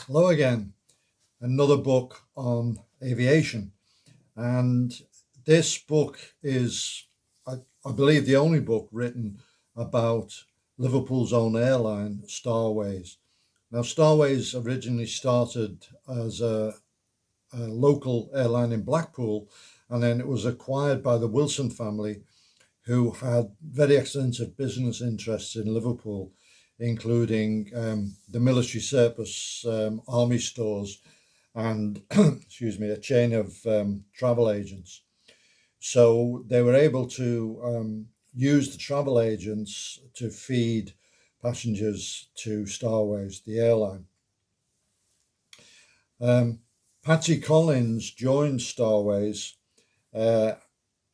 Hello again. Another book on aviation. And this book is, I believe, the only book written about Liverpool's own airline, Starways. Now, Starways originally started as a local airline in Blackpool, and then it was acquired by the Wilson family, who had very extensive business interests in Liverpool, including the military surplus army stores and excuse me, a chain of travel agents. So they were able to use the travel agents to feed passengers to Starways, the airline. Patsy Collins joined Starways uh,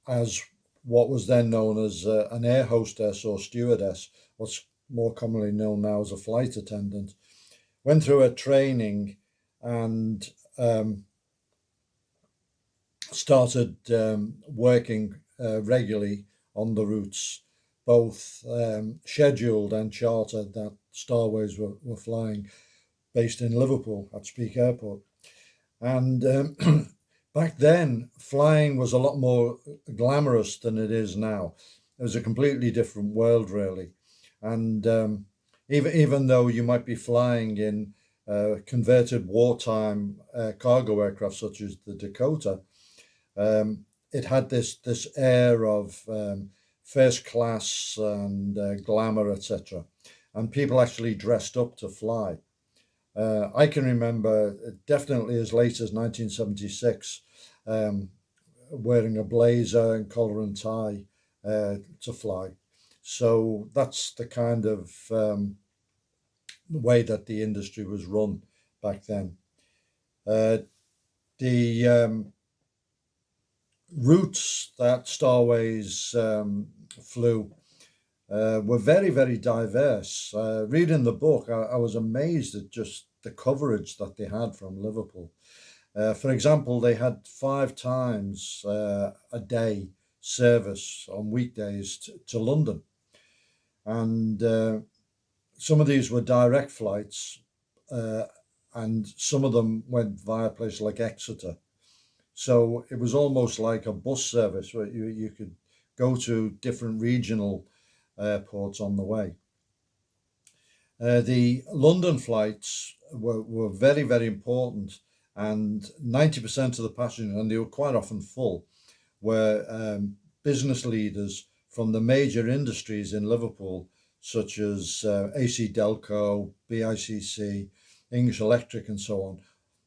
as what was then known as an air hostess or stewardess, what's more commonly known now as a flight attendant. Went through a training and started working regularly on the routes, both scheduled and chartered, that Starways were flying, based in Liverpool at Speke Airport. And back then, flying was a lot more glamorous than it is now. It was a completely different world, really. And even though you might be flying in converted wartime cargo aircraft such as the Dakota, it had this air of first class and glamour, etc. And people actually dressed up to fly. I can remember definitely as late as 1976 um, wearing a blazer and collar and tie to fly. So that's the kind of way that the industry was run back then. The routes that Starways flew were very, very diverse. Reading the book, I was amazed at just the coverage that they had from Liverpool. For example, they had 5 times a day service on weekdays to London. And some of these were direct flights, uh, and some of them went via places like Exeter. So it was almost like a bus service where you could go to different regional airports on the way. The London flights were very, very important, and 90% of the passengers, and they were quite often full, were business leaders from the major industries in Liverpool, such as AC Delco, BICC, English Electric, and so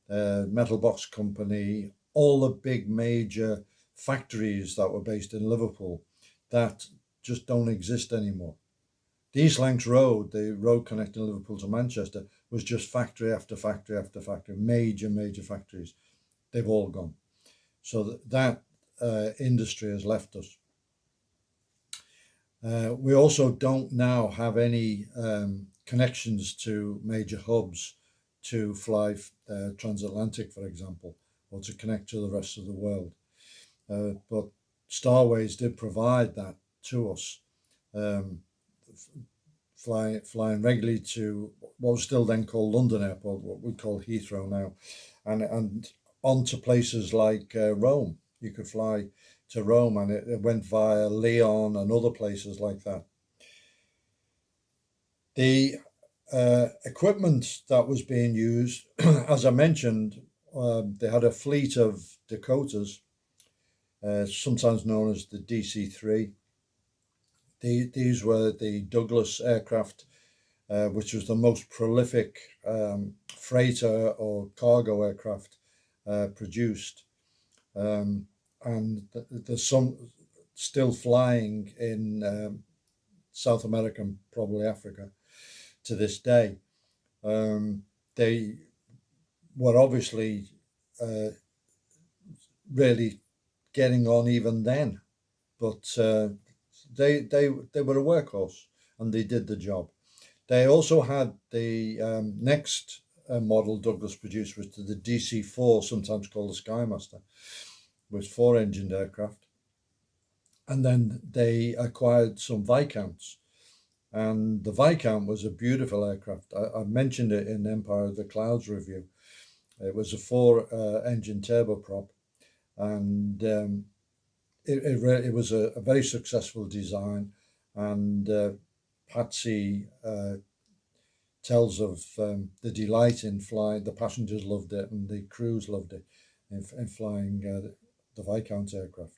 on, Metal Box Company, all the big major factories that were based in Liverpool that just don't exist anymore. The East Lancs Road, the road connecting Liverpool to Manchester, was just factory after factory after factory, major, major factories. They've all gone. So that industry has left us. We also don't now have any connections to major hubs to fly transatlantic, for example, or to connect to the rest of the world. But Starways did provide that to us, um, flying regularly to what was still then called London Airport, what we call Heathrow now, and on to places like Rome. You could fly to Rome, and it went via Lyon and other places like that. The equipment that was being used, as I mentioned, they had a fleet of Dakotas, sometimes known as the DC-3. These were the Douglas aircraft, which was the most prolific freighter or cargo aircraft produced. And there's some still flying in South America and probably Africa to this day. They were obviously really getting on even then, but they were a workhorse and they did the job. They also had the next model Douglas produced, was the DC-4, sometimes called the Skymaster, was 4-engined aircraft. And then they acquired some Viscounts, And the Viscount was a beautiful aircraft. I mentioned it in Empire of the Clouds review. It was a four engine turboprop, and it was a very successful design. And Patsy tells of the delight in flying. The passengers loved it, and the crews loved it in flying the Viscount aircraft.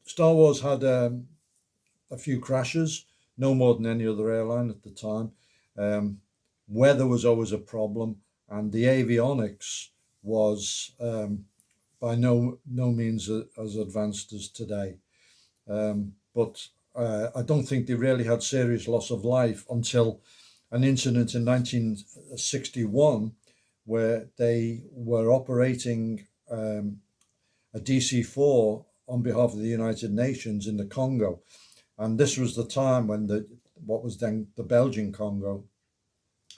Star Wars had a few crashes, no more than any other airline at the time. Um, Weather was always a problem, and the avionics was by no means as advanced as today. But I don't think they really had serious loss of life until an incident in 1961 where they were operating a DC-4 on behalf of the United Nations in the Congo. And this was the time when what was then the Belgian Congo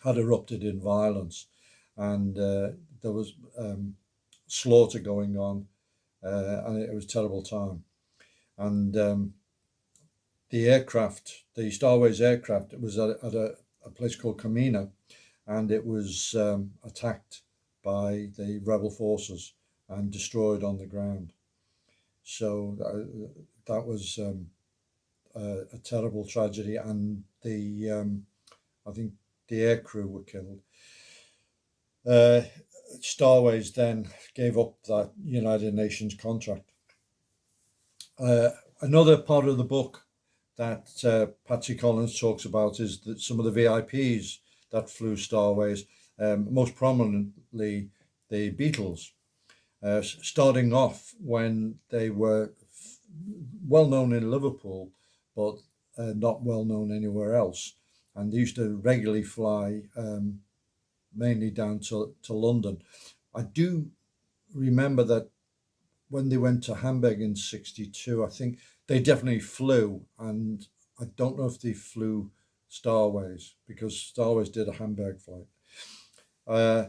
had erupted in violence, and there was slaughter going on, and it was a terrible time. And the Starways aircraft, it was at a place called Kamina, and it was attacked by the rebel forces and destroyed on the ground. So that was a terrible tragedy, and I think the aircrew were killed. Starways then gave up that United Nations contract. Another part of the book that Patsy Collins talks about is that some of the VIPs that flew Starways, most prominently the Beatles, starting off when they were well known in Liverpool, but not well known anywhere else. And they used to regularly fly mainly down to London. I do remember that when they went to Hamburg in '62, I think they definitely flew, and I don't know if they flew Starways because Starways did a Hamburg flight. Uh,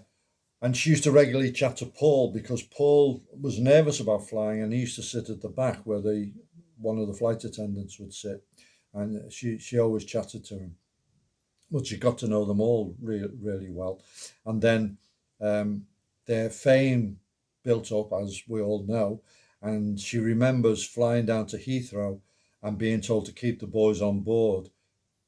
and she used to regularly chat to Paul because Paul was nervous about flying, and he used to sit at the back where one of the flight attendants would sit, and she always chatted to him. Well, she got to know them all really well, and then their fame built up, as we all know, and she remembers flying down to Heathrow and being told to keep the boys on board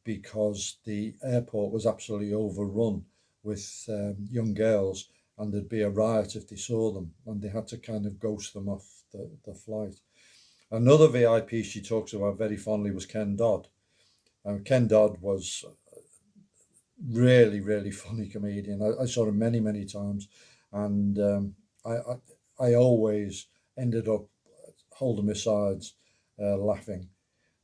because the airport was absolutely overrun with young girls, and there'd be a riot if they saw them, and they had to kind of ghost them off the flight. Another VIP she talks about very fondly was Ken Dodd. Ken Dodd was really funny comedian. I saw him many times, and I always ended up holding my sides, laughing.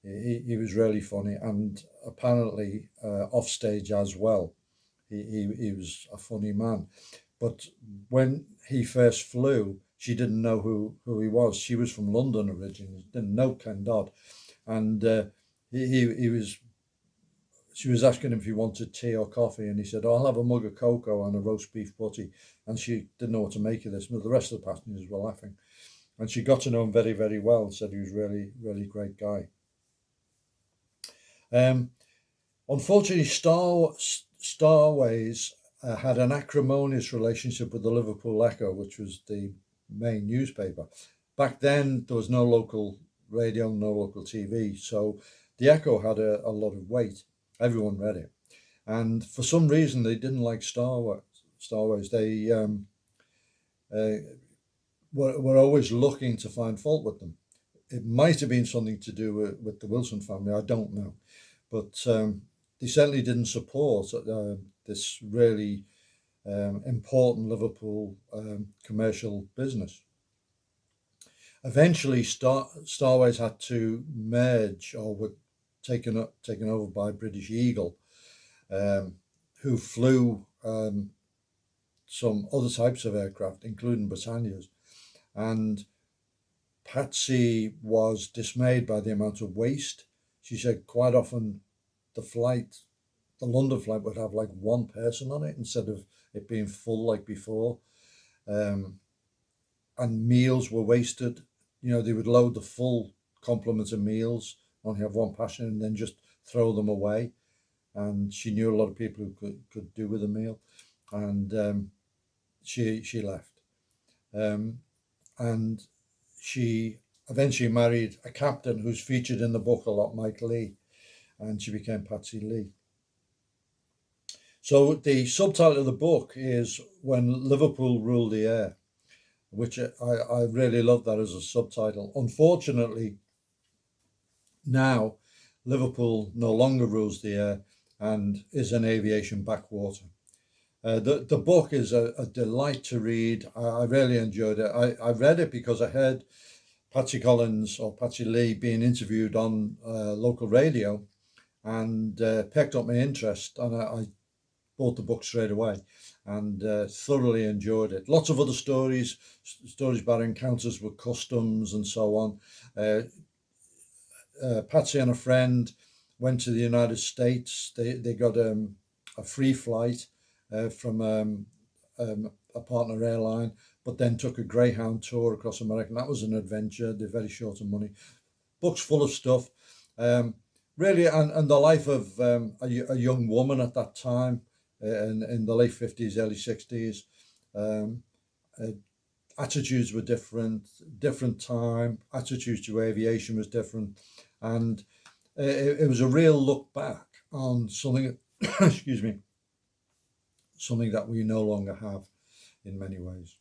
He was really funny, and apparently off stage as well. He was a funny man. But when he first flew, she didn't know who he was. She was from London originally, didn't know Ken Dodd, and he was. She was asking him if he wanted tea or coffee, and he said, "Oh, I'll have a mug of cocoa and a roast beef butty." And she didn't know what to make of this, but the rest of the passengers were laughing. And she got to know him very well, said he was really great guy. Um, Unfortunately, Starways had an acrimonious relationship with the Liverpool Echo, which was the main newspaper. Back then, there was no local radio, no local TV, so the Echo had a lot of weight. Everyone read it. And for some reason, they didn't like Starways. They were always looking to find fault with them. It might have been something to do with the Wilson family, I don't know. But they certainly didn't support this really important Liverpool commercial business. Eventually, Starways had to merge or were taken over by British Eagle, who flew some other types of aircraft, including Britannias. And Patsy was dismayed by the amount of waste. She said quite often the London flight would have like one person on it instead of it being full like before. Um, and meals were wasted. They would load the full complement of meals, only have one passenger, and then just throw them away. And she knew a lot of people who could do with a meal, and she left. Um, and she eventually married a captain who's featured in the book a lot, Mike Leigh, and she became Patsy Leigh. So the subtitle of the book is When Liverpool Ruled the Air, which I really love that as a subtitle. Unfortunately, now Liverpool no longer rules the air and is an aviation backwater. The book is a delight to read. I really enjoyed it. I read it because I heard Patsy Collins or Patsy Leigh being interviewed on local radio, and picked up my interest, and I bought the book straight away and thoroughly enjoyed it. Lots of other stories about encounters with customs and so on. Patsy and a friend went to the United States. They got a free flight from a partner airline, but then took a Greyhound tour across America. And that was an adventure. They're very short of money. Book's full of stuff. Really, and the life of a young woman at that time, in the late 50s, early 60s. Um, Attitudes were different time. Attitudes to aviation was different, and it was a real look back on something. Excuse me, something that we no longer have in many ways.